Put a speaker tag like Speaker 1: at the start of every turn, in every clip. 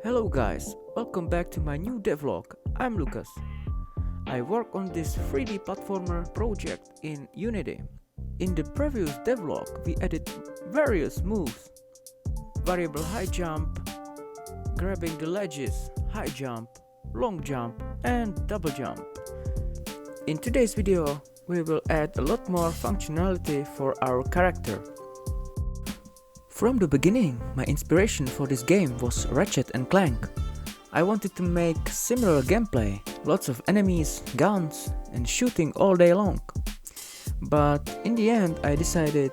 Speaker 1: Hello guys, welcome back to my new devlog. I'm Lukas. I work on this 3D platformer project in Unity. In the previous devlog we added various moves: variable high jump, grabbing the ledges, high jump, long jump and double jump. In today's video we will add a lot more functionality for our character. From the beginning, my inspiration for this game was Ratchet & Clank. I wanted to make similar gameplay, lots of enemies, guns and shooting all day long. But in the end I decided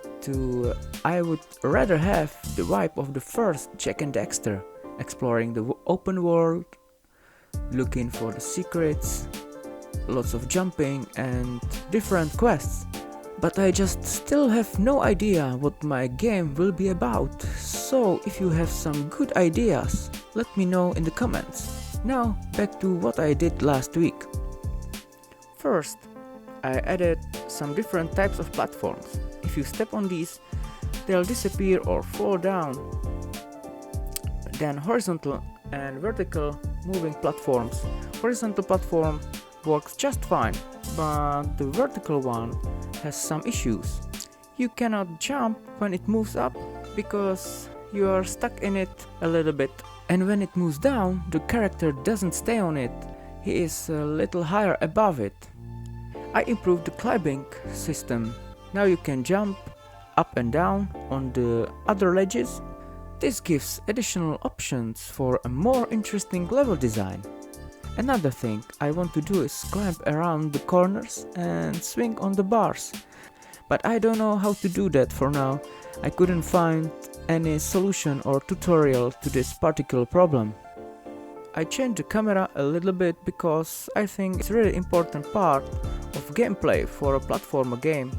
Speaker 1: I would rather have the vibe of the first Jak and Daxter, exploring the open world, looking for the secrets, lots of jumping and different quests. But I just still have no idea what my game will be about, so if you have some good ideas, let me know in the comments. Now back to what I did last week. First, I added some different types of platforms. If you step on these, they'll disappear or fall down. Then horizontal and vertical moving platforms. Horizontal platform works just fine, but the vertical one has some issues. You cannot jump when it moves up because you are stuck in it a little bit, and when it moves down the character doesn't stay on it, he is a little higher above it. I improved the climbing system. Now you can jump up and down on the other ledges. This gives additional options for a more interesting level design. Another thing I want to do is climb around the corners and swing on the bars. But I don't know how to do that for now. I couldn't find any solution or tutorial to this particular problem. I changed the camera a little bit because I think it's a really important part of gameplay for a platformer game.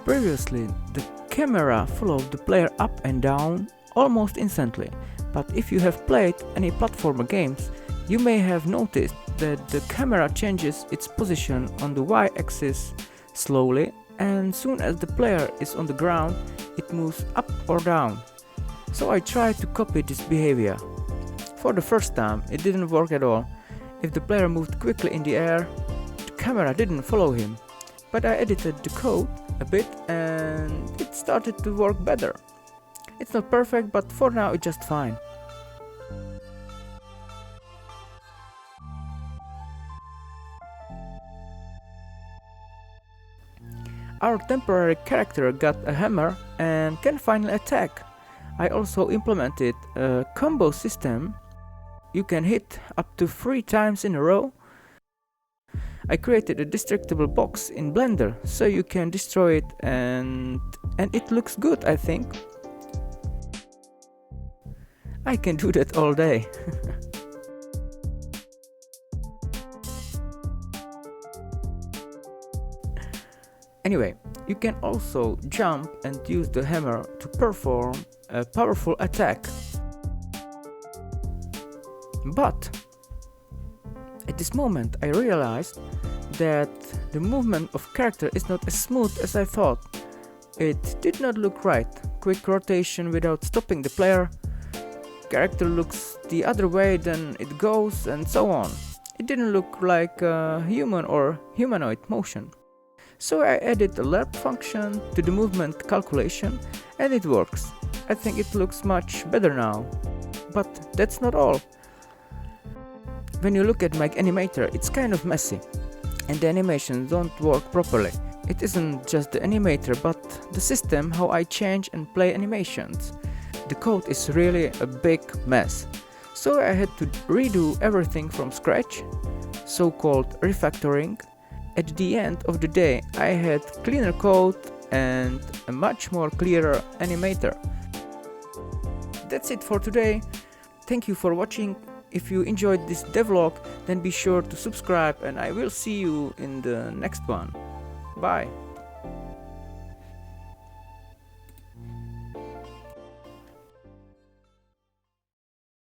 Speaker 1: Previously, the camera followed the player up and down almost instantly. But if you have played any platformer games, you may have noticed that the camera changes its position on the y-axis slowly, and soon as the player is on the ground, it moves up or down. So I tried to copy this behavior. For the first time, it didn't work at all. If the player moved quickly in the air, the camera didn't follow him. But I edited the code a bit and it started to work better. It's not perfect, but for now it's just fine. Our temporary character got a hammer and can finally attack. I also implemented a combo system. You can hit up to 3 times in a row. I created a destructible box in Blender so you can destroy it and it looks good, I think. I can do that all day. Anyway, you can also jump and use the hammer to perform a powerful attack. But at this moment I realized that the movement of character is not as smooth as I thought. It did not look right. Quick rotation without stopping the player. Character looks the other way than it goes and so on. It didn't look like a human or humanoid motion. So I added a LERP function to the movement calculation and it works. I think it looks much better now. But that's not all. When you look at my animator, it's kind of messy and the animations don't work properly. It isn't just the animator but the system how I change and play animations. The code is really a big mess. So I had to redo everything from scratch, so-called refactoring. At the end of the day, I had cleaner code and a much more clearer animator. That's it for today. Thank you for watching. If you enjoyed this devlog, then be sure to subscribe and I will see you in the next one. Bye.